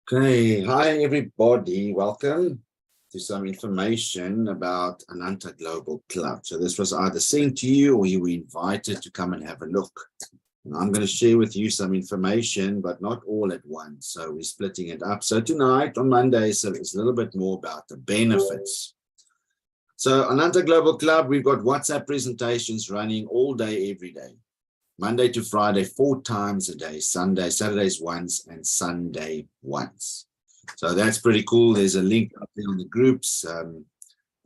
Okay, hi everybody. Welcome to some information about Ananta Global Club. So this was either sent to you or you were invited to come and have a look. And I'm going to share with you some information, but not all at once. So we're splitting it up. So tonight on Monday, so it's a little bit more about the benefits. So Ananta Global Club, we've got WhatsApp presentations running all day, every day. Monday to Friday, 4 times a day, Saturdays once, and Sunday once. So that's pretty cool. There's a link up there on the groups.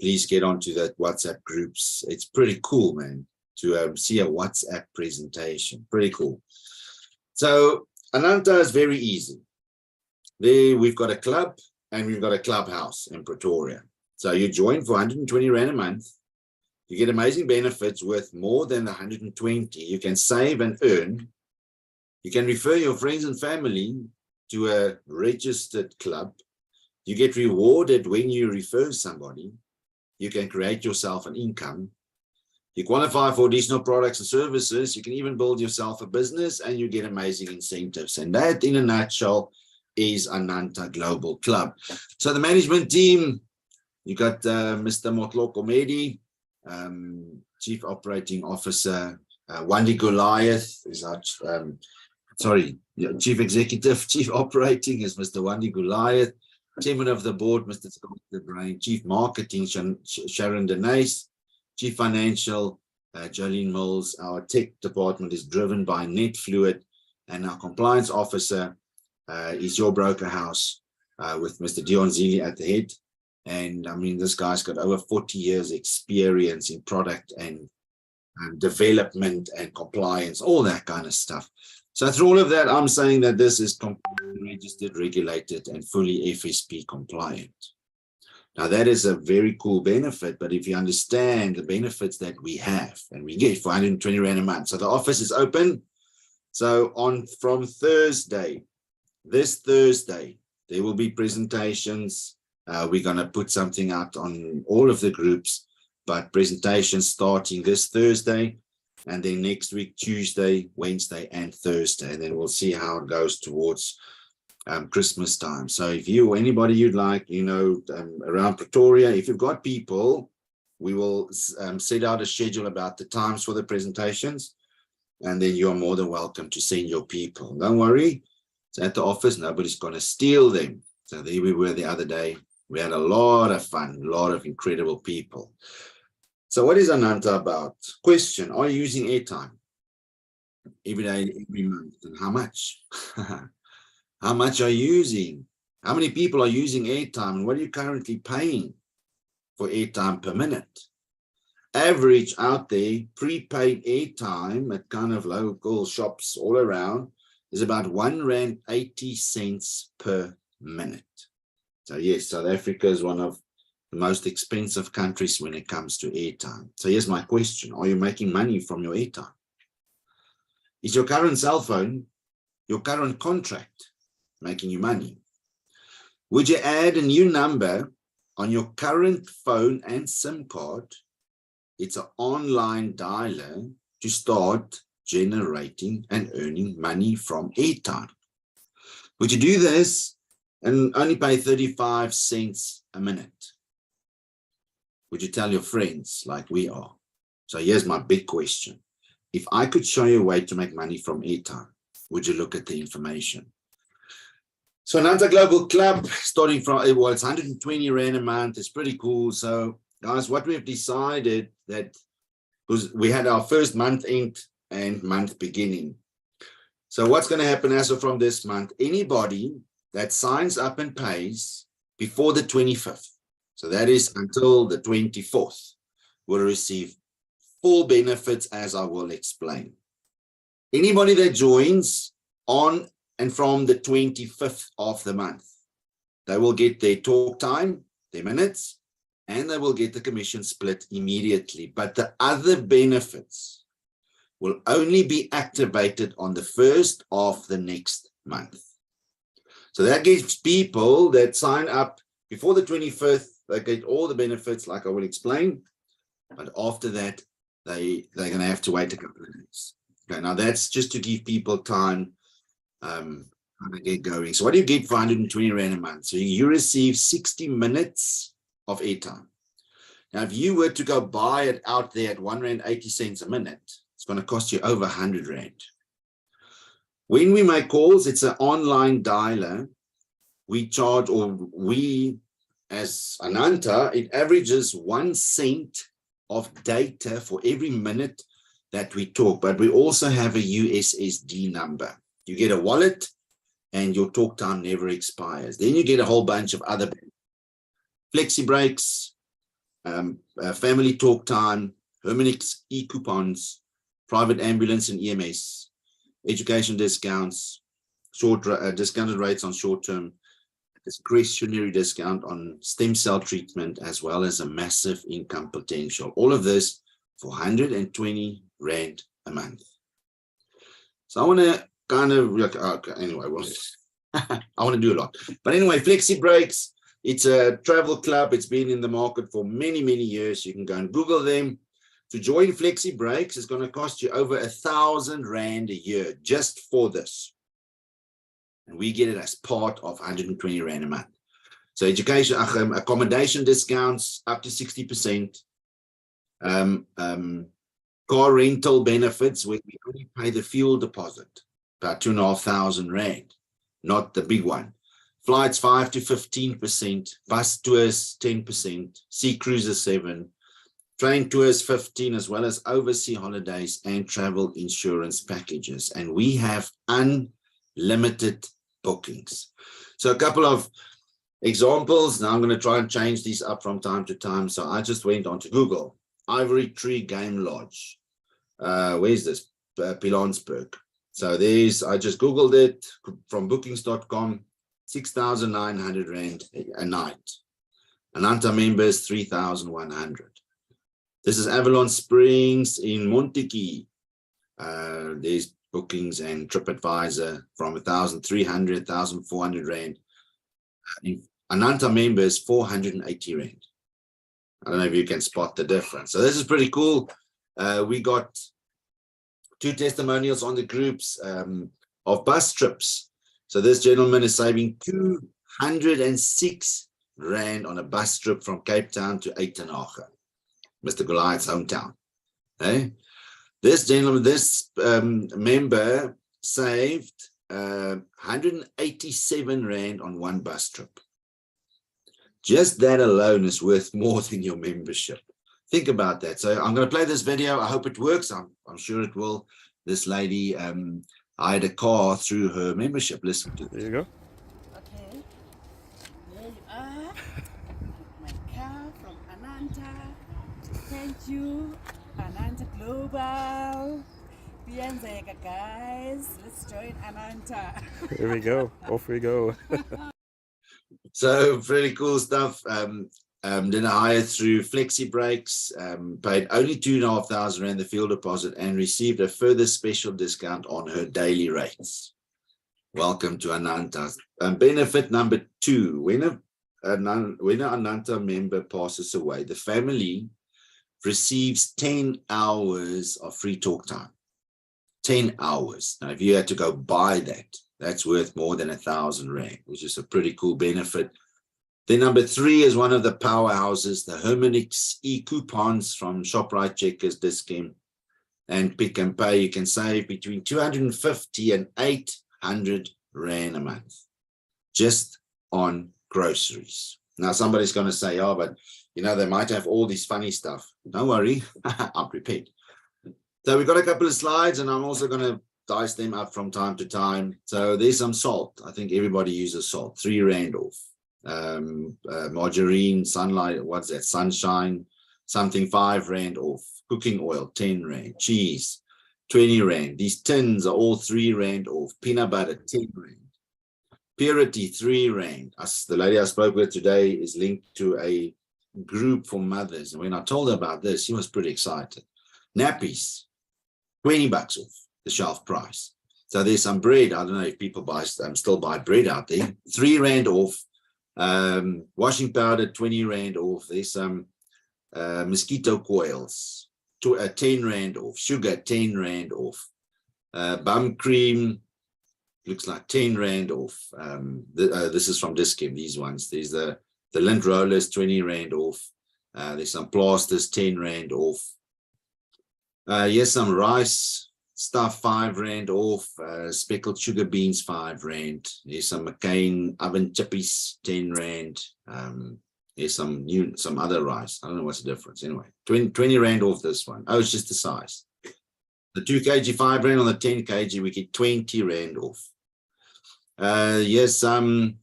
Please get onto that WhatsApp groups. It's pretty cool, man, to see a WhatsApp presentation. Pretty cool. So Ananta is very easy. There we've got a club and we've got a clubhouse in Pretoria. So you join for 120 Rand a month. You get amazing benefits worth more than the 120. You can save and earn. You can refer your friends and family to a registered club. You get rewarded when you refer somebody. You can create yourself an income. You qualify for additional products and services. You can even build yourself a business and you get amazing incentives. And that, in a nutshell, is Ananta Global Club. So the management team, you got Mr. Motloko Medi, Chief Operating Officer. Wandi Goliath is our Chief Executive. Chief Operating is Mr. Wandi Goliath. Chairman of the Board, Mr. Scott the Brain. Chief Marketing, Sharon Denise. Chief Financial, Jolene Mills. Our tech department is driven by NetFluid, and our compliance officer is Your Broker House with Mr. Dion Zili at the head. And I mean, this guy's got over 40 years experience in product and development and compliance, all that kind of stuff. So through all of that, I'm saying that this is registered, regulated, and fully FSP compliant. Now, that is a very cool benefit, but if you understand the benefits that we have, and we get for 120 Rand a month. So the office is open. So from Thursday, this Thursday, there will be presentations. We're going to put something out on all of the groups, but presentations starting this Thursday, and then next week, Tuesday, Wednesday, and Thursday. And then we'll see how it goes towards Christmas time. So if you or anybody you'd like, around Pretoria, if you've got people, we will set out a schedule about the times for the presentations, and then you're more than welcome to send your people. Don't worry, it's at the office. Nobody's going to steal them. So there we were the other day. We had a lot of fun, a lot of incredible people. So what is Ananta about? Question, are you using airtime every day, every month? And how much? How much are you using? How many people are using airtime? And what are you currently paying for airtime per minute? Average out there, prepaid airtime at kind of local shops all around is about R1.80 per minute. So yes, South Africa is one of the most expensive countries when it comes to airtime. So here's my question. Are you making money from your airtime? Is your current cell phone, your current contract, making you money? Would you add a new number on your current phone and SIM card? It's an online dialer to start generating and earning money from airtime. Would you do this and only pay 35 cents a minute? Would you tell your friends like we are? So here's my big question. If I could show you a way to make money from airtime, would you look at the information? So Ananta Global Club, starting from, well, it's 120 Rand a month. It's pretty cool. So guys, what we've decided that was we had our first month end and month beginning. So what's going to happen as of from this month, anybody that signs up and pays before the 25th, so that is until the 24th, will receive full benefits, as I will explain. Anybody that joins on and from the 25th of the month, they will get their talk time, their minutes, and they will get the commission split immediately. But the other benefits will only be activated on the 1st of the next month. So that gives people that sign up before the 25th, they get all the benefits like I will explain. But after that, they're going to have to wait a couple of days. Okay, now that's just to give people time kind of get going. So what do you get for 120 Rand a month? So you receive 60 minutes of airtime. Now, if you were to go buy it out there at R1.80 a minute, it's going to cost you over 100 Rand. When we make calls, it's an online dialer. We charge, or we, as Ananta, it averages 1 cent of data for every minute that we talk. But we also have a USSD number. You get a wallet and your talk time never expires. Then you get a whole bunch of other flexi breaks, family talk time, Hermanix e-coupons, private ambulance and EMS, education discounts, discounted rates on short-term, discretionary discount on stem cell treatment, as well as a massive income potential. All of this for 120 Rand a month. So I want to kind of, anyway, I want to do a lot. But anyway, Flexi Breaks, it's a travel club. It's been in the market for many, many years. You can go and Google them. To join Flexi Breaks, it's going to cost you over 1,000 Rand a year just for this. And we get it as part of 120 Rand a month. So education, accommodation discounts up to 60%. Car rental benefits, where we only pay the fuel deposit, about 2,500 Rand, not the big one. Flights 5 to 15%, bus tours 10%, sea cruises 7%, train tours 15%, as well as overseas holidays and travel insurance packages. And we have unlimited bookings. So a couple of examples. Now I'm going to try and change these up from time to time. So I just went onto Google. Ivory Tree Game Lodge. Where's this? Pilansberg. So there's, I just Googled it from bookings.com, 6,900 Rand a night. Ananta members, 3,100. This is Avalon Springs in Montague. There's bookings and TripAdvisor from 1,300, 1,400 Rand. Ananta members, 480 Rand. I don't know if you can spot the difference. So this is pretty cool. We got 2 testimonials on the groups of bus trips. So this gentleman is saving 206 Rand on a bus trip from Cape Town to Uitenhage, Mr. Goliath's hometown. Okay? This gentleman, this member saved 187 Rand on one bus trip. Just that alone is worth more than your membership. Think about that. So I'm going to play this video. I hope it works. I'm sure it will. This lady hired a car through her membership. Listen to this. There you go. Okay, there you are. My car from Ananta. Thank you, Ananta Global. Pianzeka, guys. Let's join Ananta. Here we go. Off we go. So pretty cool stuff. Did a hire through Flexi Breaks, paid only 2,500 Rand the fuel deposit and received a further special discount on her daily rates. Welcome to Ananta. Benefit number 2, when an Ananta member passes away, the family receives 10 hours of free talk time. 10 hours. Now, if you had to go buy that, that's worth more than 1,000 Rand, which is a pretty cool benefit. Then number 3 is one of the powerhouses, the Hermanix e-coupons from ShopRite, Checkers, Dis-Chem, and Pick and Pay. You can save between 250 and 800 Rand a month just on groceries. Now, somebody's going to say, oh, but, you know, they might have all this funny stuff. Don't worry, I'm prepared. So we've got a couple of slides, and I'm also going to dice them up from time to time. So there's some salt. I think everybody uses salt, 3 Rand off. Margarine, sunlight, what's that? Sunshine, something 5 Rand off. Cooking oil, 10 Rand. Cheese, 20 Rand. These tins are all 3 Rand off. Peanut butter, 10 Rand. Purity, 3 Rand. The lady I spoke with today is linked to a group for mothers. And when I told her about this, she was pretty excited. Nappies, 20 bucks off the shelf price. So there's some bread. I don't know if people still buy bread out there. 3 Rand off. Washing powder, 20 Rand off. There's some mosquito coils, 10 Rand off. Sugar, 10 Rand off. Bum cream, looks like 10 Rand off. This is from Dis-Chem, these ones. There's the lint rollers, 20 Rand off. There's some plasters, 10 Rand off. Here's some rice stuff, 5 Rand off. Speckled sugar beans, 5 Rand. There's some McCain oven chippies, 10 Rand. Here's some other rice. I don't know what's the difference. Anyway, 20 Rand off this one. Oh, it's just the size. The 2 kg, 5 Rand. On the 10 kg, we get 20 Rand off. Here's some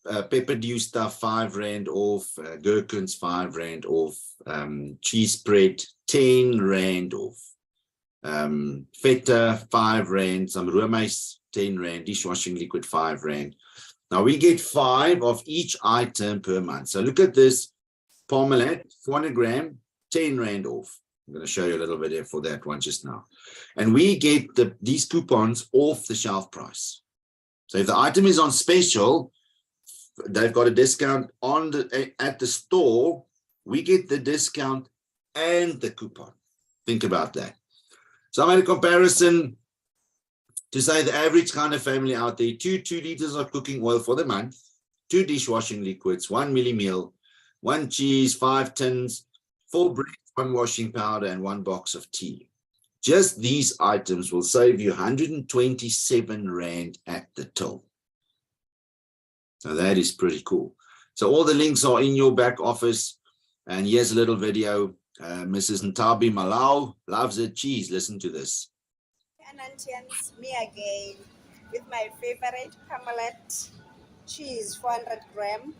pepper dew stuff, 5 Rand off. Gherkins, 5 Rand off. Cheese spread, 10 Rand off. Feta, 5 Rand. Some roomys, 10 Rand. Dishwashing liquid, 5 Rand. Now we get 5 of each item per month. So look at this. Parmalat, 400 gram, 10 Rand off. I'm going to show you a little bit here for that one just now. And we get these coupons off the shelf price. So if the item is on special, they've got a discount at the store, we get the discount and the coupon. Think about that. So I made a comparison to say the average kind of family out there, 2 liters of cooking oil for the month, 2 dishwashing liquids, 1 milli meal, 1 cheese, 5 tins, 4 bread, 1 washing powder, and 1 box of tea. Just these items will save you 127 Rand at the till. So that is pretty cool. So all the links are in your back office. And here's a little video. Mrs. Ntabi Malau loves her cheese. Listen to this. Anantians, me again with my favorite Parmalat cheese, 400 gram.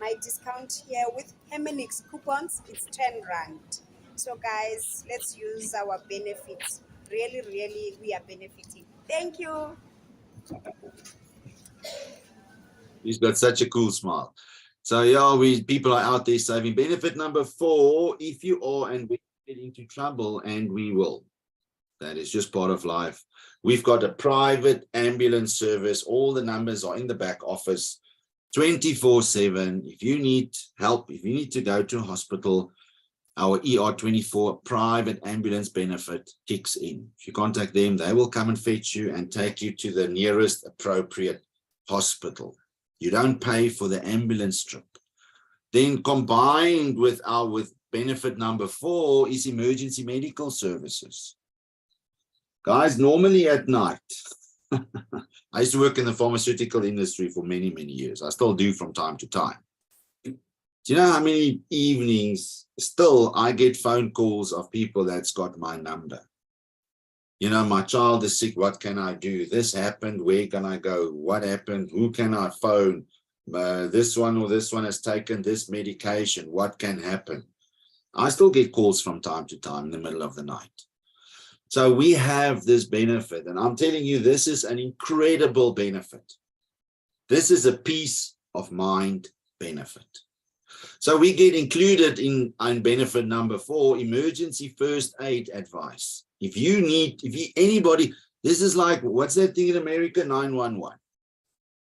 My discount here with Hemenix coupons, it's 10 Rand. So guys, let's use our benefits. Really, really, we are benefiting. Thank you. He's got such a cool smile. So yeah, people are out there saving. Benefit number 4, if you are and we get into trouble, and we will. That is just part of life. We've got a private ambulance service. All the numbers are in the back office 24/7. If you need help, if you need to go to a hospital, our ER24 private ambulance benefit kicks in. If you contact them, they will come and fetch you and take you to the nearest appropriate hospital. You don't pay for the ambulance trip. Then combined with benefit number 4 is emergency medical services. Guys, normally at night, I used to work in the pharmaceutical industry for many, many years. I still do from time to time. Do you know how many evenings still I get phone calls of people that's got my number? You know, my child is sick. What can I do? This happened. Where can I go? What happened? Who can I phone? This one or this one has taken this medication. What can happen? I still get calls from time to time in the middle of the night. So we have this benefit, and I'm telling you, this is an incredible benefit. This is a peace of mind benefit. So we get included in benefit number 4, emergency first aid advice. If anybody, this is like, what's that thing in America? 911.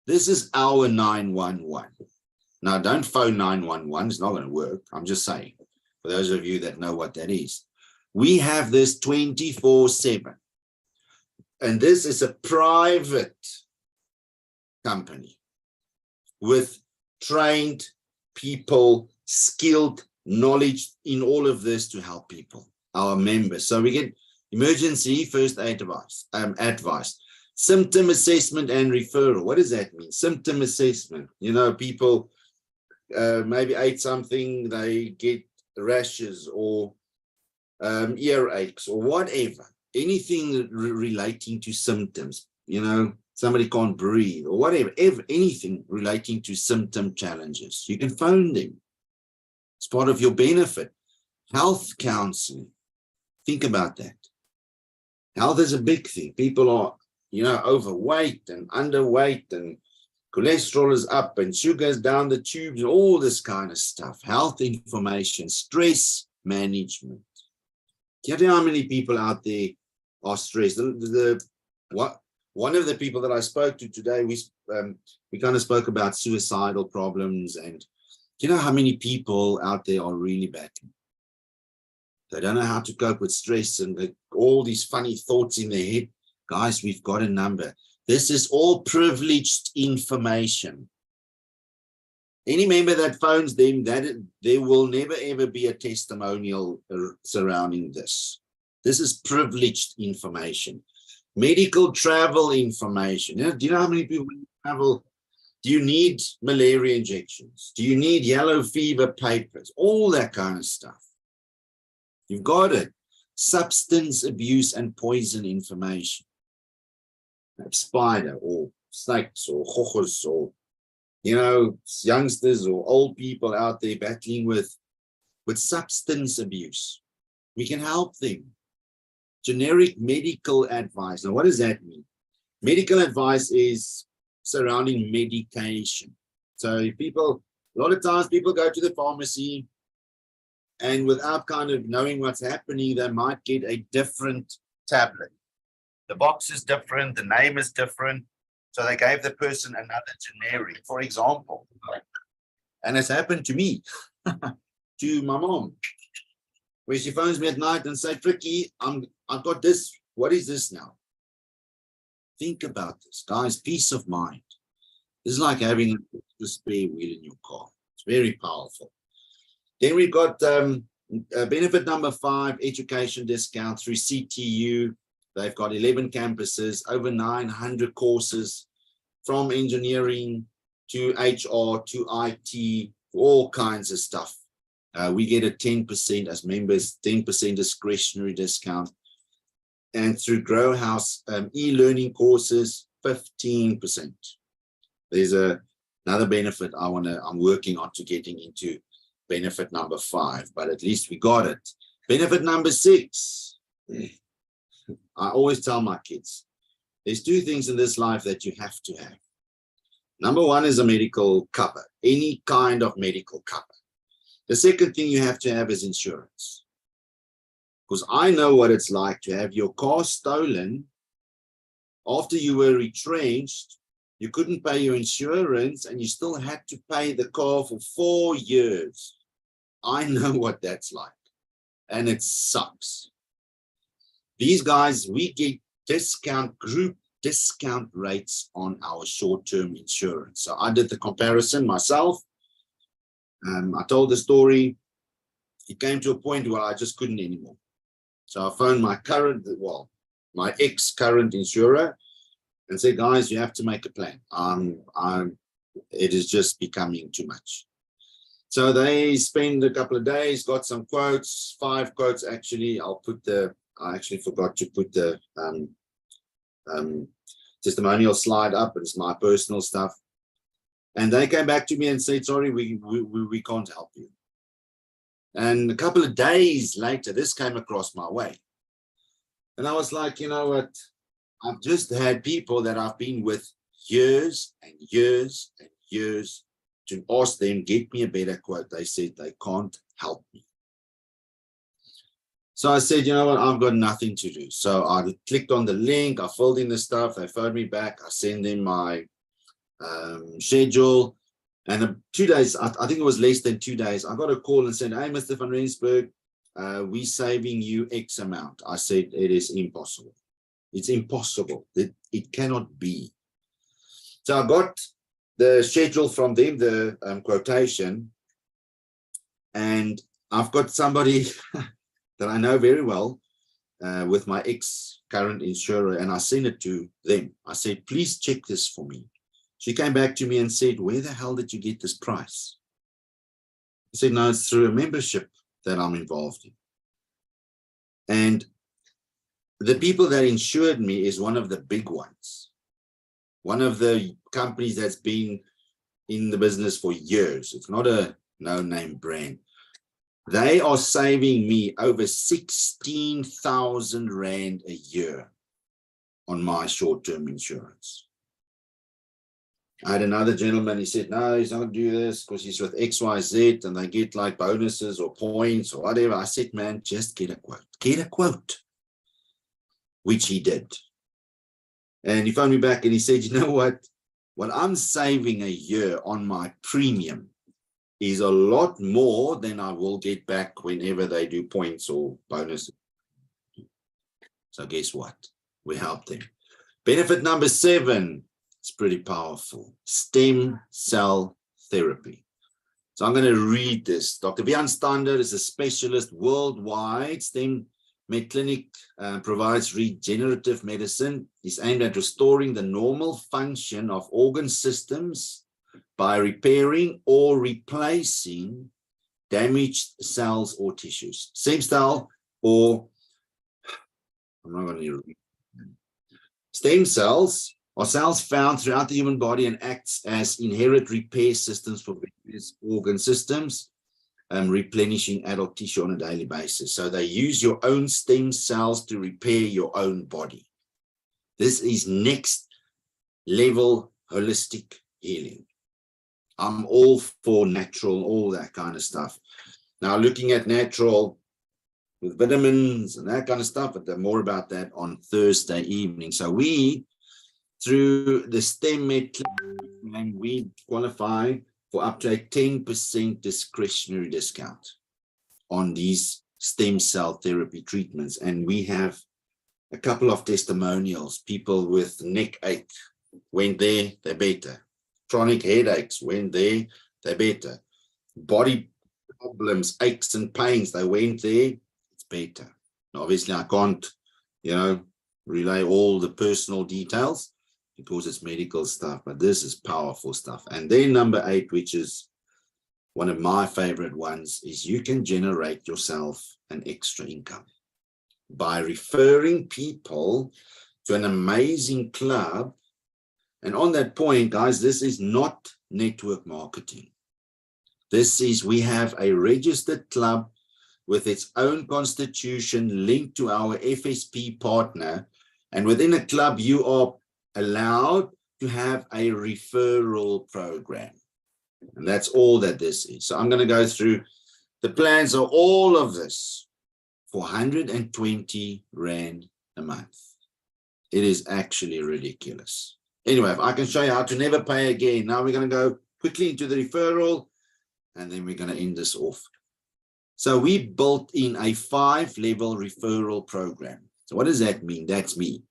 This is our 911. Now, don't phone 911. It's not going to work. I'm just saying, for those of you that know what that is. We have this 24/7. And this is a private company with trained people, skilled knowledge in all of this to help people, our members. So we get emergency first aid advice, symptom assessment and referral. What does that mean? Symptom assessment. You know, people maybe ate something, they get rashes or earaches or whatever, anything relating to symptoms. You know, somebody can't breathe or whatever, anything relating to symptom challenges. You can phone them. It's part of your benefit. Health counseling. Think about that. Health is a big thing. People are, overweight and underweight, and cholesterol is up and sugar's down the tubes, and all this kind of stuff. Health information, stress management. Do you know how many people out there are stressed? One of the people that I spoke to today, we kind of spoke about suicidal problems, and do you know how many people out there are really battling? They don't know how to cope with stress and all these funny thoughts in their head. Guys, we've got a number. This is all privileged information. Any member that phones them, there will never ever be a testimonial surrounding this. This is privileged information. Medical travel information. Do you know how many people travel? Do you need malaria injections? Do you need yellow fever papers? All that kind of stuff. You've got it. Substance abuse and poison information. Spider or snakes or hochers or, youngsters or old people out there battling with substance abuse. We can help them. Generic medical advice. Now, what does that mean? Medical advice is surrounding medication. So a lot of times people go to the pharmacy and without kind of knowing what's happening, they might get a different tablet. The box is different, the name is different. So they gave the person another generic, for example. And it's happened to me, to my mom, where she phones me at night and says, Fricky, I've got this. What is this now? Think about this, guys. Peace of mind. This is like having a spare wheel in your car. It's very powerful. Then we've got benefit number 5, education discount through CTU. They've got 11 campuses, over 900 courses from engineering to HR to IT, all kinds of stuff. We get a 10% as members, 10% discretionary discount. And through Grow House e-learning courses, 15%. There's another benefit I'm working on to getting into benefit number 5, but at least we got it. Benefit number 6. I always tell my kids, there's 2 things in this life that you have to have. Number 1 is a medical cover, any kind of medical cover. The second thing you have to have is insurance. Because I know what it's like to have your car stolen after you were retrenched. You couldn't pay your insurance and you still had to pay the car for 4 years. I know what that's like. And it sucks. These guys, we get group discount rates on our short-term insurance. So I did the comparison myself. I told the story. It came to a point where I just couldn't anymore. So I phoned my ex-current insurer and said, guys, you have to make a plan. It is just becoming too much. So they spent a couple of days, got some quotes, 5 quotes actually. I actually forgot to put the testimonial slide up. It's my personal stuff. And they came back to me and said, sorry, we can't help you. And a couple of days later, this came across my way. And I was like, you know what? I've just had people that I've been with years and years and years to ask them, get me a better quote. They said they can't help me. So I said, you know what? I've got nothing to do. So I clicked on the link. I filled in the stuff. They phoned me back. I sent them my schedule. And 2 days, I think it was less than 2 days, I got a call and said, hey, Mr. van Rensburg, we're saving you X amount. I said, it is impossible. It's impossible. It cannot be. So I got the schedule from them, the quotation, and I've got somebody that I know very well with my ex-current insurer, and I sent it to them. I said, please check this for me. She came back to me and said, where the hell did you get this price? I said, no, it's through a membership that I'm involved in. And the people that insured me is one of the big ones. One of the companies that's been in the business for years. It's not a no-name brand. They are saving me over 16,000 Rand a year on my short-term insurance. I had another gentleman, he said, no, he's not going to do this because he's with XYZ and they get like bonuses or points or whatever. I said, man, just get a quote. Get a quote. Which he did. And he phoned me back and he said, you know what? What I'm saving a year on my premium is a lot more than I will get back whenever they do points or bonuses. So guess what? We helped them. Benefit number 7, it's pretty powerful. Stem cell therapy. So I'm going to read this. Dr. Björn Stander is a specialist worldwide. Stem Med Clinic provides regenerative medicine. It's aimed at restoring the normal function of organ systems by repairing or replacing damaged cells or tissues. Stem cell or, I'm not going to read. Stem cells are cells found throughout the human body and acts as inherent repair systems for various organ systems, replenishing adult tissue on a daily basis. So they use your own stem cells to repair your own body. This is next level holistic healing. I'm all for natural, all that kind of stuff. Now, looking at natural with vitamins and that kind of stuff, but more about that on Thursday evening. So we, through the STEM Med, we qualify for up to a 10% discretionary discount on these stem cell therapy treatments. And we have a couple of testimonials. People with neck ache went there, they're better. Chronic headaches went there, they're better. Body problems, aches and pains, they went there, it's better. Now, obviously, I can't, relay all the personal details because it's medical stuff, but this is powerful stuff. And then number 8, which is one of my favorite ones, is you can generate yourself an extra income by referring people to an amazing club. And on that point, guys, this is not network marketing. This is, we have a registered club with its own constitution linked to our FSP partner. And within a club, you are allowed to have a referral program. And that's all that this is. So I'm going to go through the plans of all of this for 120 Rand a month. It is actually ridiculous. Anyway, if I can show you how to never pay again. Now we're going to go quickly into the referral, and then we're going to end this off. So we built in a 5-level referral program. So what does that mean? That's me.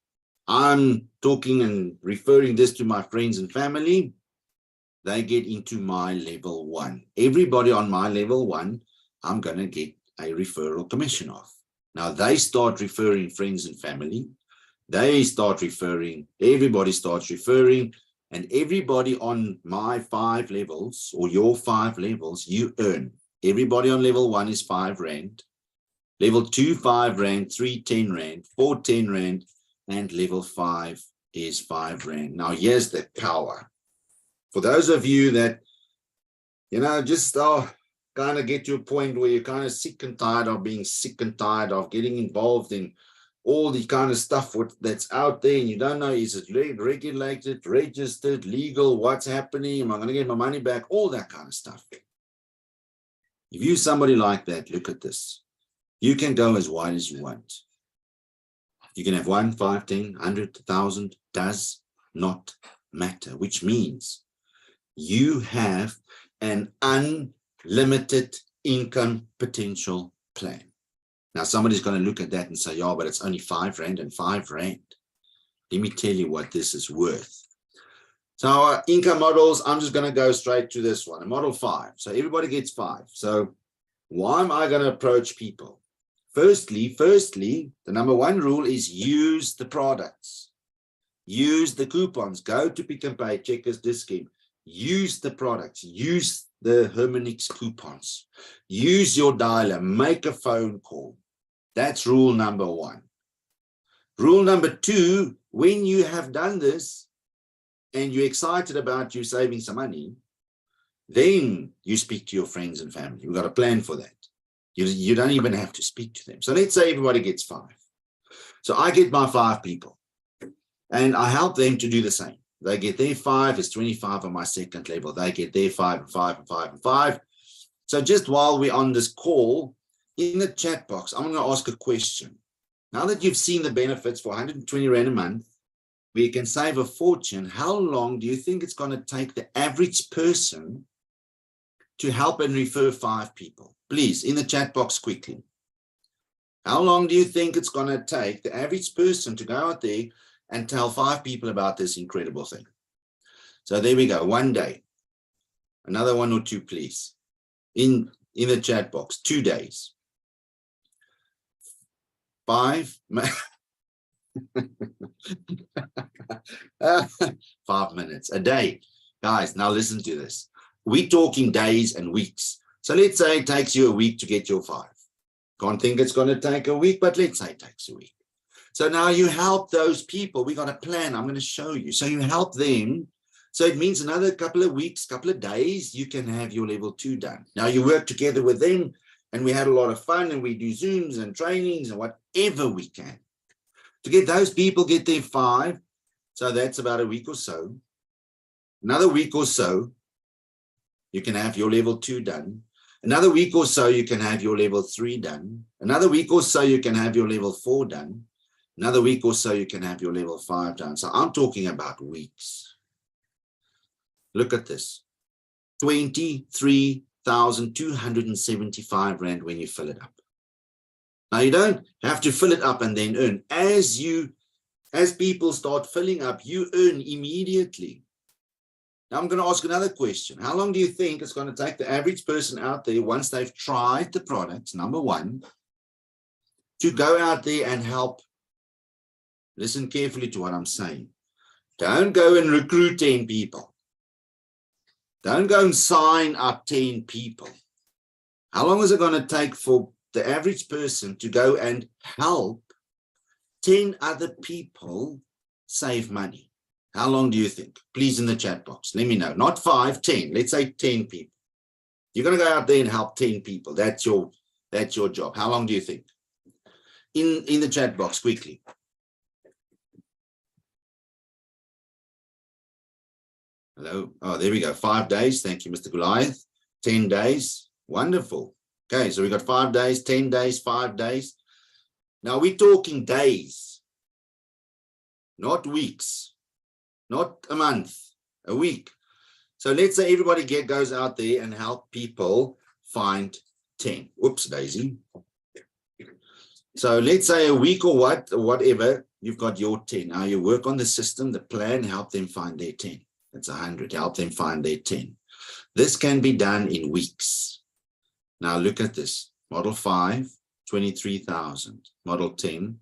I'm talking and referring this to my friends and family. They get into my level 1. Everybody on my level 1, I'm going to get a referral commission off. Now they start referring friends and family. They start referring, everybody starts referring, and everybody on my 5 levels or your 5 levels, you earn. Everybody on level 1 is 5 Rand. Level 2, 5 Rand, 3, 10 Rand, 4, 10 Rand, and level 5 is 5 Rand. Now, here's the power. For those of you that, just kind of get to a point where you're kind of sick and tired of being sick and tired of getting involved in all the kind of stuff that's out there, and you don't know, is it regulated, registered, legal, what's happening, am I going to get my money back, all that kind of stuff. If you're somebody like that, look at this. You can go as wide as you want. You can have 1, 5, 10, 100, 1,000, does not matter, which means you have an unlimited income potential plan. Now, somebody's going to look at that and say, yeah, but it's only 5 Rand and 5 Rand. Let me tell you what this is worth. So our income models, I'm just going to go straight to this one, a model 5. So everybody gets 5. So why am I going to approach people? Firstly, the number 1 rule is use the products. Use the coupons. Go to Pick n Pay, Checkers, Dis-Chem. Use the products. Use the Hermanix coupons. Use your dialer. Make a phone call. That's rule number 1. Rule number 2, when you have done this and you're excited about you saving some money, then you speak to your friends and family. We've got a plan for that. You don't even have to speak to them. So let's say everybody gets 5. So I get my 5 people and I help them to do the same. They get their 5, it's 25 on my second level. They get their 5 and 5 and 5 and 5. So just while we're on this call, in the chat box, I'm going to ask a question. Now that you've seen the benefits for 120 Rand a month, where you can save a fortune, how long do you think it's going to take the average person to help and refer 5 people? Please, in the chat box quickly. How long do you think it's going to take the average person to go out there and tell 5 people about this incredible thing. So there we go. 1 day. Another 1 or 2, please. In the chat box. 2 days. 5 5 minutes a day. Guys, now listen to this. We're talking days and weeks. So let's say it takes you a week to get your 5. Can't think it's going to take a week, but let's say it takes a week. So now you help those people. We got a plan. I'm going to show you. So you help them. So it means another couple of weeks, couple of days, you can have your level 2 done. Now you work together with them, and we had a lot of fun, and we do Zooms and trainings and whatever we can to get those people get their 5. So that's about a week or so. Another week or so, you can have your level 2 done. Another week or so, you can have your level 3 done. Another week or so, you can have your level 4 done. Another week or so, you can have your level 5 done. So I'm talking about weeks. Look at this. 23,275 Rand when you fill it up. Now you don't have to fill it up and then earn. As people start filling up, you earn immediately. Now I'm going to ask another question. How long do you think it's going to take the average person out there, once they've tried the products, number 1, to go out there and help? Listen carefully to what I'm saying. Don't go and recruit 10 people. Don't go and sign up 10 people. How long is it going to take for the average person to go and help 10 other people save money? How long do you think? Please, in the chat box, let me know. Not 5, 10. Let's say 10 people. You're going to go out there and help 10 people. That's your job. How long do you think? In the chat box, quickly. Hello. Oh, there we go. 5 days. Thank you, Mr. Goliath. 10 days. Wonderful. Okay, so we got 5 days, 10 days, 5 days. Now we're talking days, not weeks, not a month, a week. So let's say everybody goes out there and help people find 10. Whoops, Daisy. So let's say a week or whatever, you've got your 10. Now you work on the system, the plan, help them find their 10. That's 100. Help them find their 10. This can be done in weeks. Now look at this. Model 5, 23,000. Model 10,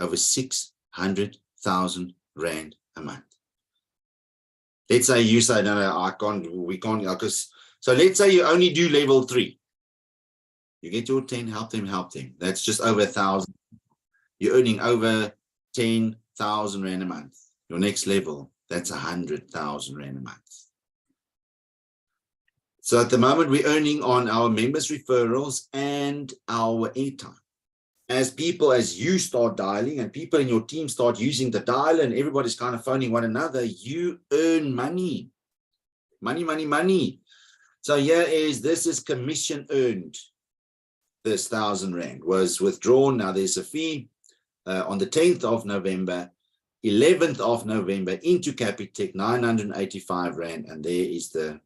over 600,000 Rand a month. Let's say you say, no, we can't. So let's say you only do level 3. You get your 10, help them. That's just over 1,000. You're earning over 10,000 Rand a month. Your next level, that's 100,000 Rand a month. So at the moment, we're earning on our members' referrals and our airtime. As you start dialing and people in your team start using the dial and everybody's kind of phoning one another, you earn money. Money. So this is commission earned. This 1,000 Rand was withdrawn. Now there's a fee on the 10th of November. 11th of November into Capitec, 985 Rand, and there is the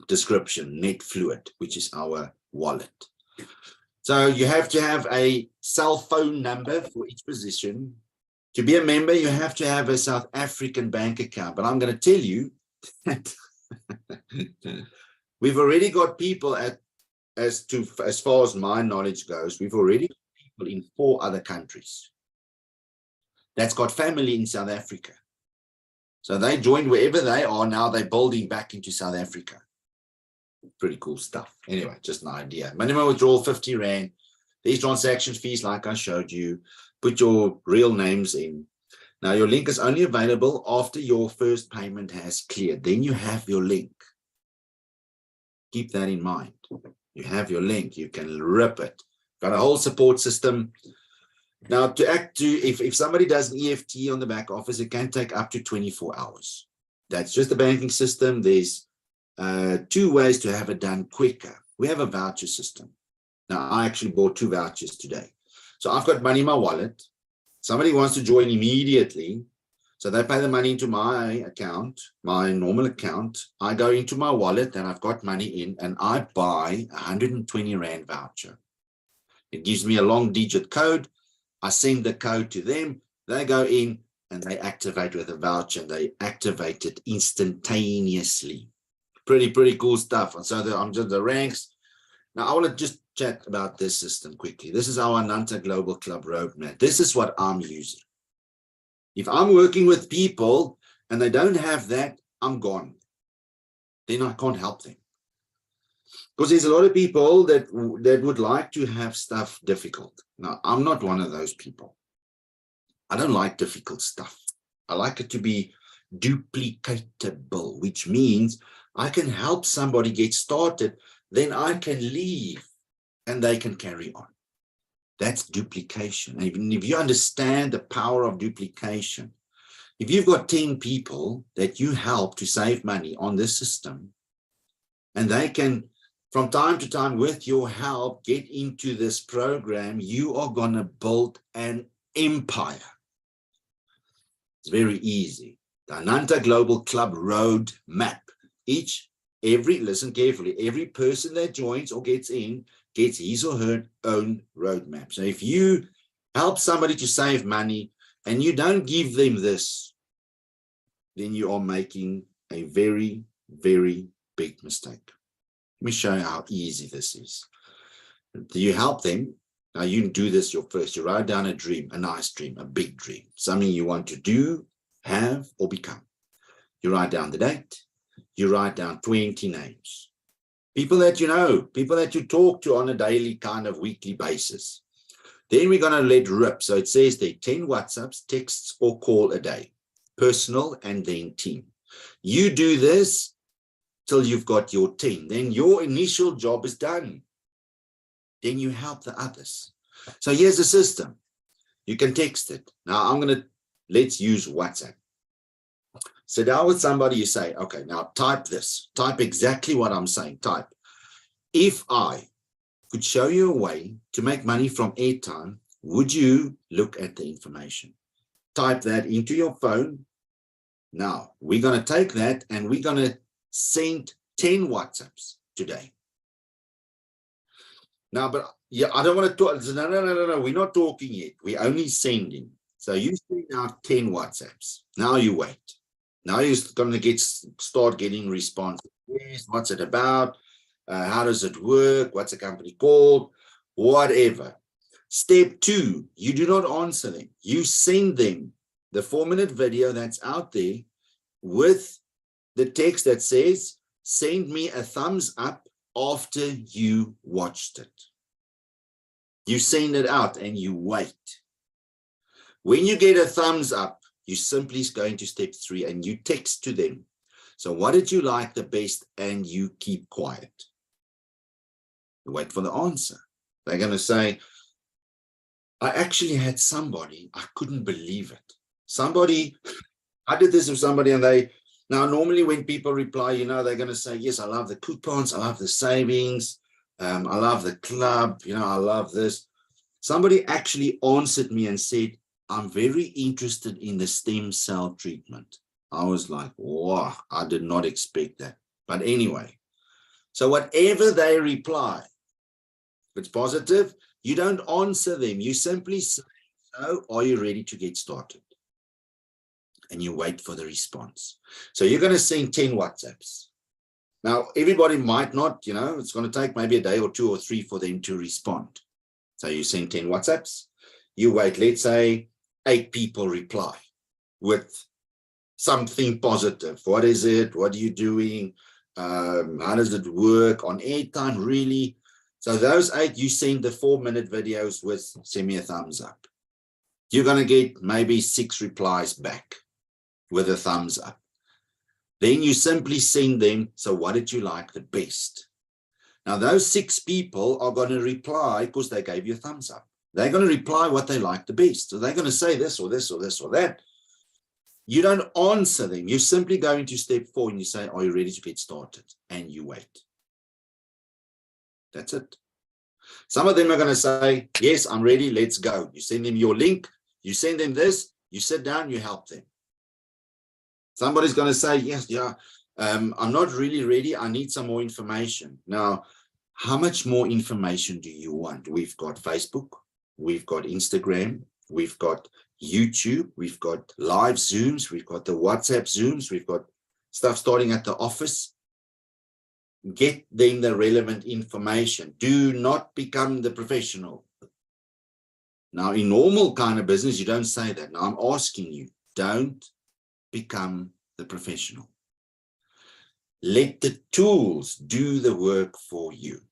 description, net fluid, which is our wallet. So you have to have a cell phone number for each position. To be a member, you have to have a South African bank account, but I'm going to tell you that we've already got people as far as my knowledge goes, we've already got people in 4 other countries that's got family in South Africa. So they joined wherever they are. Now they're building back into South Africa. Pretty cool stuff. Anyway, just an idea. Minimum withdrawal, 50 Rand. These transaction fees, like I showed you, put your real names in. Now your link is only available after your first payment has cleared. Then you have your link. Keep that in mind. You have your link. You can rip it. Got a whole support system. Now, if somebody does an EFT on the back office, it can take up to 24 hours. That's just the banking system. There's 2 ways to have it done quicker. We have a voucher system. Now, I actually bought 2 vouchers today. So I've got money in my wallet. Somebody wants to join immediately. So they pay the money into my account, my normal account. I go into my wallet and I've got money in and I buy a 120 Rand voucher. It gives me a long digit code. I send the code to them. They go in and they activate with a voucher, and they activate it instantaneously. Pretty cool stuff. And so I'm just the ranks. Now I want to just chat about this system quickly. This is our Ananta Global Club roadmap. This is what I'm using. If I'm working with people and they don't have that, I'm gone. Then I can't help them. Because there's a lot of people that would like to have stuff difficult. Now, I'm not one of those people. I don't like difficult stuff. I like it to be duplicatable, which means I can help somebody get started, then I can leave and they can carry on. That's duplication. And if you understand the power of duplication, if you've got 10 people that you help to save money on this system, and they can, from time to time, with your help, get into this program, you are going to build an empire. It's very easy. The Ananta Global Club roadmap. Listen carefully, every person that joins or gets in gets his or her own roadmap. So if you help somebody to save money and you don't give them this, then you are making a very, very big mistake. Let me show you how easy this is. You help them. Now you do this first. You write down a dream, a nice dream, a big dream, something you want to do, have, or become. You write down the date. You write down 20 names. People that you know, people that you talk to on a daily kind of weekly basis. Then we're going to let rip. So it says there 10 WhatsApps, texts, or call a day. Personal and then team. You do this till you've got your 10. Then your initial job is done. Then you help the others. So here's the system. You can text it. Now let's use WhatsApp. Sit down with somebody, you say, okay, now type this. Type exactly what I'm saying. Type. If I could show you a way to make money from airtime, would you look at the information? Type that into your phone. Now, we're going to take that and we're going to send 10 WhatsApps today. Now, but yeah, I don't want to talk. No. We're not talking yet. We're only sending. So you send out 10 WhatsApps. Now you wait. Now you're going to start getting responses. Yes, what's it about? How does it work? What's the company called? Whatever. Step 2, you do not answer them. You send them the 4-minute video that's out there with the text that says, send me a thumbs up after you watched it. You send it out and you wait. When you get a thumbs up, you simply go into step 3 and you text to them. So what did you like the best? And you keep quiet. You wait for the answer. They're going to say, I actually had somebody, I couldn't believe it. Somebody, I did this with somebody and now normally when people reply, they're going to say, yes, I love the coupons, I love the savings, I love the club, I love this. Somebody actually answered me and said, I'm very interested in the stem cell treatment. I was like, wow, I did not expect that. But anyway, so whatever they reply, if it's positive, you don't answer them. You simply say, so are you ready to get started? And you wait for the response. So you're going to send 10 WhatsApps. Now, everybody might not, it's going to take maybe a day or 2 or 3 for them to respond. So you send 10 WhatsApps. You wait, let's say 8 people reply with something positive. What is it? What are you doing? How does it work on airtime? Really? So those 8, you send the 4-minute videos with send me a thumbs up. You're going to get maybe 6 replies back with a thumbs up. Then you simply send them, so what did you like the best? Now those 6 people are going to reply because they gave you a thumbs up. They're going to reply what they like the best. So they're going to say this or this or this or that. You don't answer them. You simply go into step 4 and you say, are you ready to get started? And you wait. That's it. Some of them are going to say, yes, I'm ready. Let's go. You send them your link. You send them this. You sit down. You help them. Somebody's going to say, yes, yeah, I'm not really ready. I need some more information. Now, how much more information do you want? We've got Facebook. We've got Instagram. We've got YouTube, we've got live Zooms, we've got the WhatsApp Zooms, we've got stuff starting at the office. Get them the relevant information. Do not become the professional. Now, in normal kind of business, you don't say that. Now, I'm asking you, don't become the professional. Let the tools do the work for you.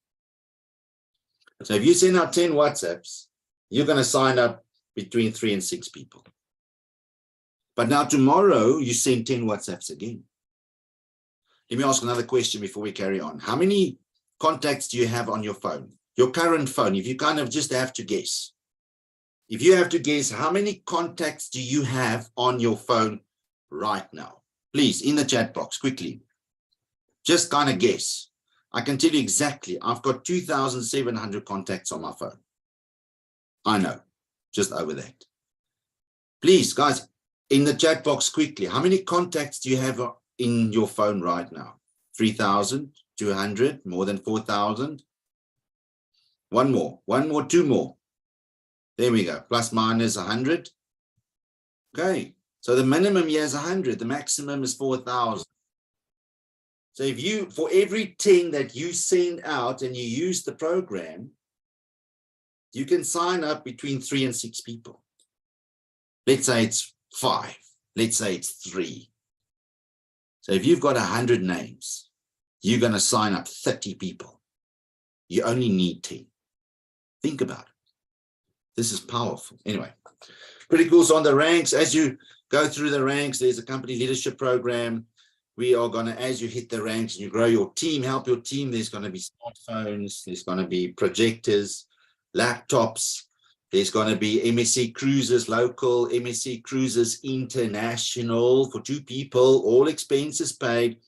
So if you send out 10 WhatsApps, you're going to sign up between 3 and 6 people. But now tomorrow, you send 10 WhatsApps again. Let me ask another question before we carry on. How many contacts do you have on your phone? Your current phone, if you kind of just have to guess. If you have to guess, how many contacts do you have on your phone right now? Please, in the chat box, quickly. Just kind of guess. I can tell you exactly. I've got 2,700 contacts on my phone. I know, just over that. Please, guys, in the chat box, quickly. How many contacts do you have in your phone right now? 3,200, more than 4,000. One more, 2 more. There we go, plus minus 100. Okay, so the minimum here is 100, the maximum is 4,000. So if you, for every 10 that you send out and you use the program, you can sign up between 3 and 6 people. Let's say it's 5, let's say it's 3. So if you've got 100 names, you're going to sign up 30 people. You only need 10. Think about it. This is powerful. Anyway, pretty cool. So on the ranks, as you go through the ranks, there's a company leadership program. We are going to, as you hit the ranks and you grow your team, help your team, there's going to be smartphones, there's going to be projectors, laptops, there's going to be MSC Cruises local, MSC Cruises international for 2 people, all expenses paid.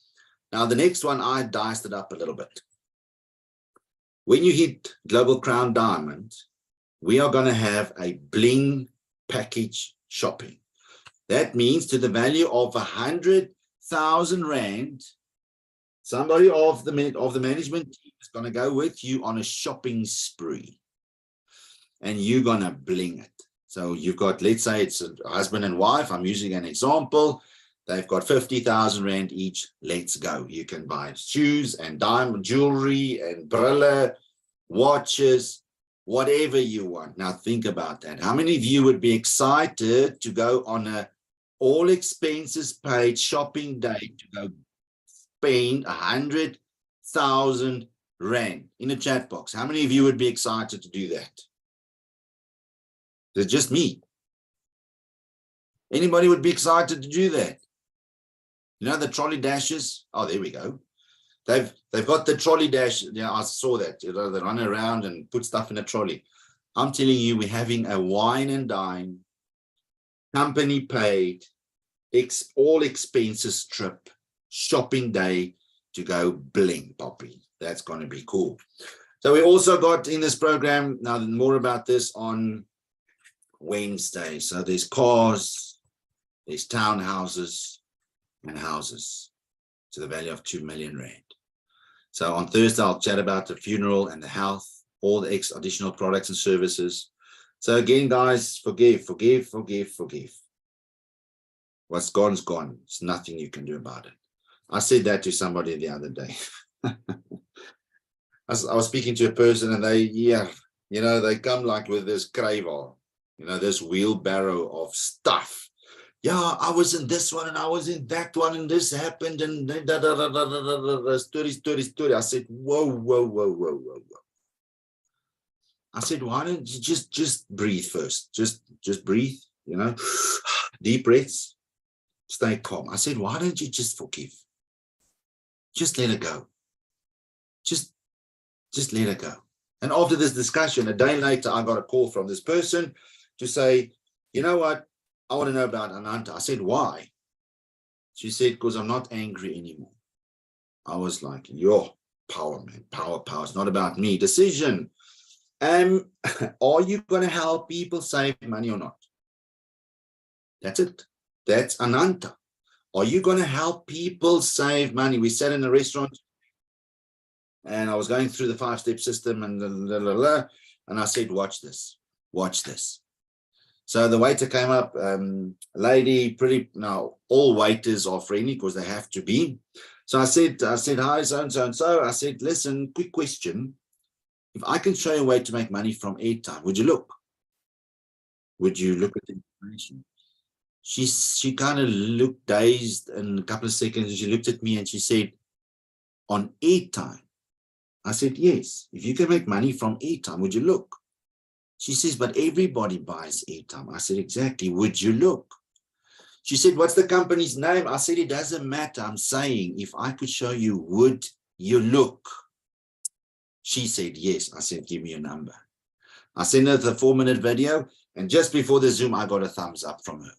Now, the next one, I diced it up a little bit. When you hit Global Crown Diamond, we are going to have a bling package shopping. That means to the value of 100,000 Rand, somebody of the management team is going to go with you on a shopping spree. And you're going to bling it. So you've got, let's say it's a husband and wife. I'm using an example. They've got 50,000 Rand each. Let's go. You can buy shoes and diamond jewelry and brille, watches, whatever you want. Now think about that. How many of you would be excited to go on a all expenses paid shopping day to go spend 100,000 Rand in a chat box? How many of you would be excited to do that? It's just me. Anybody would be excited to do that? You know the trolley dashes? Oh, there we go. They've got the trolley dash. Yeah, I saw that. You know, they run around and put stuff in a trolley. I'm telling you, we're having a wine and dine, company paid, all expenses trip, shopping day to go bling, Poppy. That's going to be cool. So we also got in this program, now more about this on Wednesday. So there's cars, there's townhouses and houses to the value of 2 million Rand. So on Thursday, I'll chat about the funeral and the health, all the additional products and services. So again, guys, forgive. What's gone is gone. There's nothing you can do about it. I said that to somebody the other day. I was speaking to a person and they come like with this kravel, this wheelbarrow of stuff. Yeah, I was in this one and I was in that one and this happened and story. I said, whoa. I said, why don't you just breathe first? Just breathe, deep breaths, stay calm. I said, why don't you just forgive? Just let it go. Just let it go. And after this discussion, a day later, I got a call from this person to say, you know what? I want to know about Ananta. I said, why? She said, because I'm not angry anymore. I was like, your power, man. Power. It's not about me. Decision. Are you going to help people save money or not? That's it. That's Ananta. Are you going to help people save money? We sat in a restaurant and I was going through the 5-step system and I said, watch this. So the waiter came up, lady, now all waiters are friendly because they have to be. So I said, hi, so and so and so. I said, listen, quick question. If I can show you a way to make money from airtime, would you look? Would you look at the information? She kind of looked dazed in a couple of seconds, and she looked at me and she said, on airtime? I said, yes. If you can make money from airtime, would you look? She says, but everybody buys airtime. I said, exactly. Would you look? She said, what's the company's name? I said, it doesn't matter. I'm saying, if I could show you, would you look? She said, yes. I said, give me your number. I sent her the 4-minute video, and just before the Zoom, I got a thumbs up from her.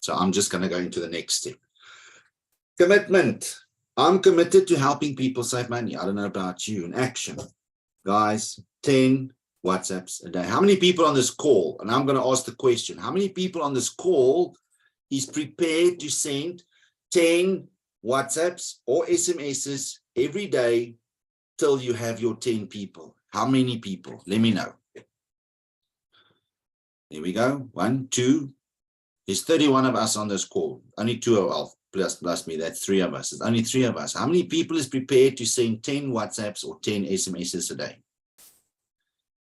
So I'm just going to go into the next step. Commitment. I'm committed to helping people save money. I don't know about you. In action. Guys, 10 WhatsApps a day. How many people on this call, and I'm going to ask the question, how many people on this call is prepared to send 10 WhatsApps or SMSs every day till you have your 10 people? How many people? Let me know. There we go. 1, 2. There's 31 of us on this call. Only 2 of plus me. That's 3 of us. It's only 3 of us. How many people is prepared to send 10 WhatsApps or 10 SMSs a day?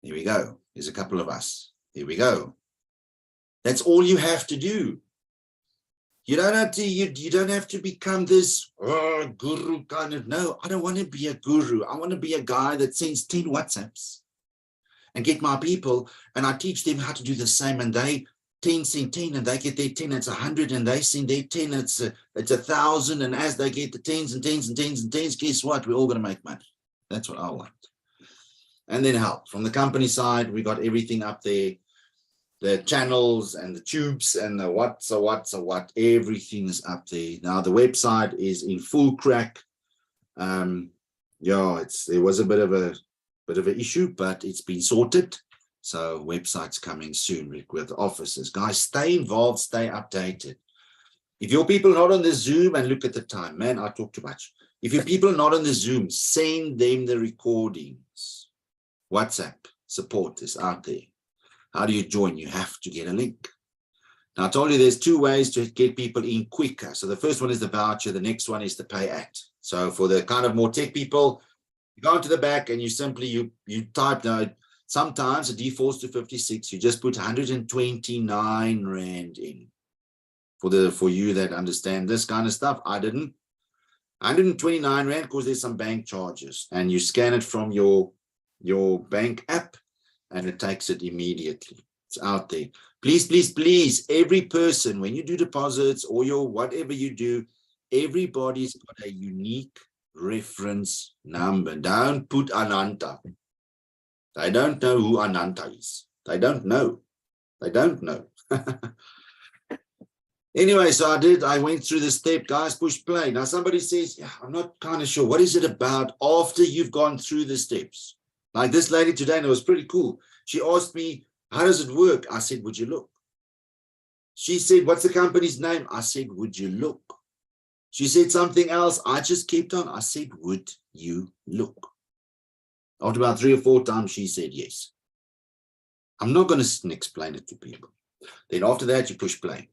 There we go. There's a couple of us. There we go. That's all you have to do. You don't have to. You don't have to become this guru kind of. No, I don't want to be a guru. I want to be a guy that sends 10 WhatsApps and get my people, and I teach them how to do the same. And they 10 send 10, and they get their 10. It's 100, and they send their 10. It's 1,000, and as they get the 10s and 10s and 10s and 10s, guess what? We're all going to make money. That's what I want. And then help from the company side. We got everything up there. The channels and the tubes and the what, everything is up there. Now the website is in full crack. There was a bit of an issue, but it's been sorted. So website's coming soon with offices. Guys, stay involved, stay updated. If your people are not on the Zoom, and look at the time, man, I talk too much. If your people are not on the Zoom, send them the recordings. WhatsApp support is out there. How do you join? You have to get a link. Now, I told you there's 2 ways to get people in quicker. So the first one is the voucher. The next one is the pay at. So for the kind of more tech people, you go into the back and you simply, you type now. Sometimes it defaults to 56. You just put 129 Rand in. For you that understand this kind of stuff, I didn't. 129 Rand because there's some bank charges. And you scan it from your bank app, and it takes it immediately. It's out there. Please, please, please, every person, when you do deposits or your whatever you do, everybody's got a unique reference number. Don't put Ananta. They don't know who Ananta is. They don't know. They don't know. Anyway, so I went through the step, guys, push play. Now somebody says, yeah, I'm not kind of sure. What is it about after you've gone through the steps? Like this lady today, and it was pretty cool. She asked me, how does it work? I said, would you look? She said, what's the company's name? I said, would you look? She said something else. I just kept on. I said, would you look? After about 3 or 4 times, she said yes. I'm not going to explain it to people. Then after that, you push play.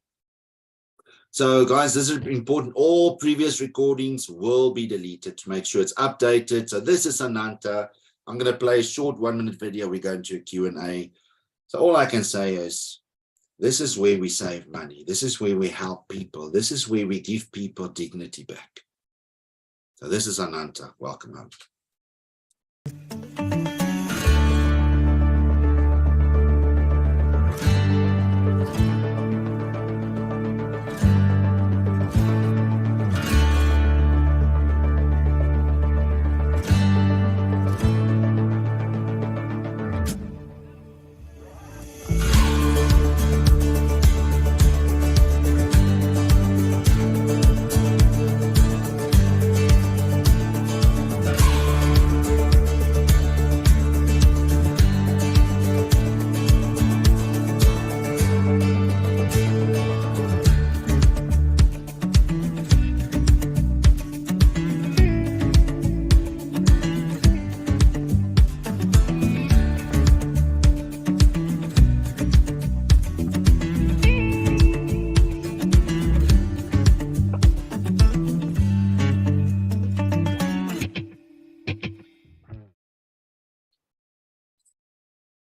So guys, this is important. All previous recordings will be deleted to make sure it's updated. So this is Ananta. I'm going to play a short 1-minute video. We go into a Q&A. So all I can say is, this is where we save money. This is where we help people. This is where we give people dignity back. So this is Ananta. Welcome home.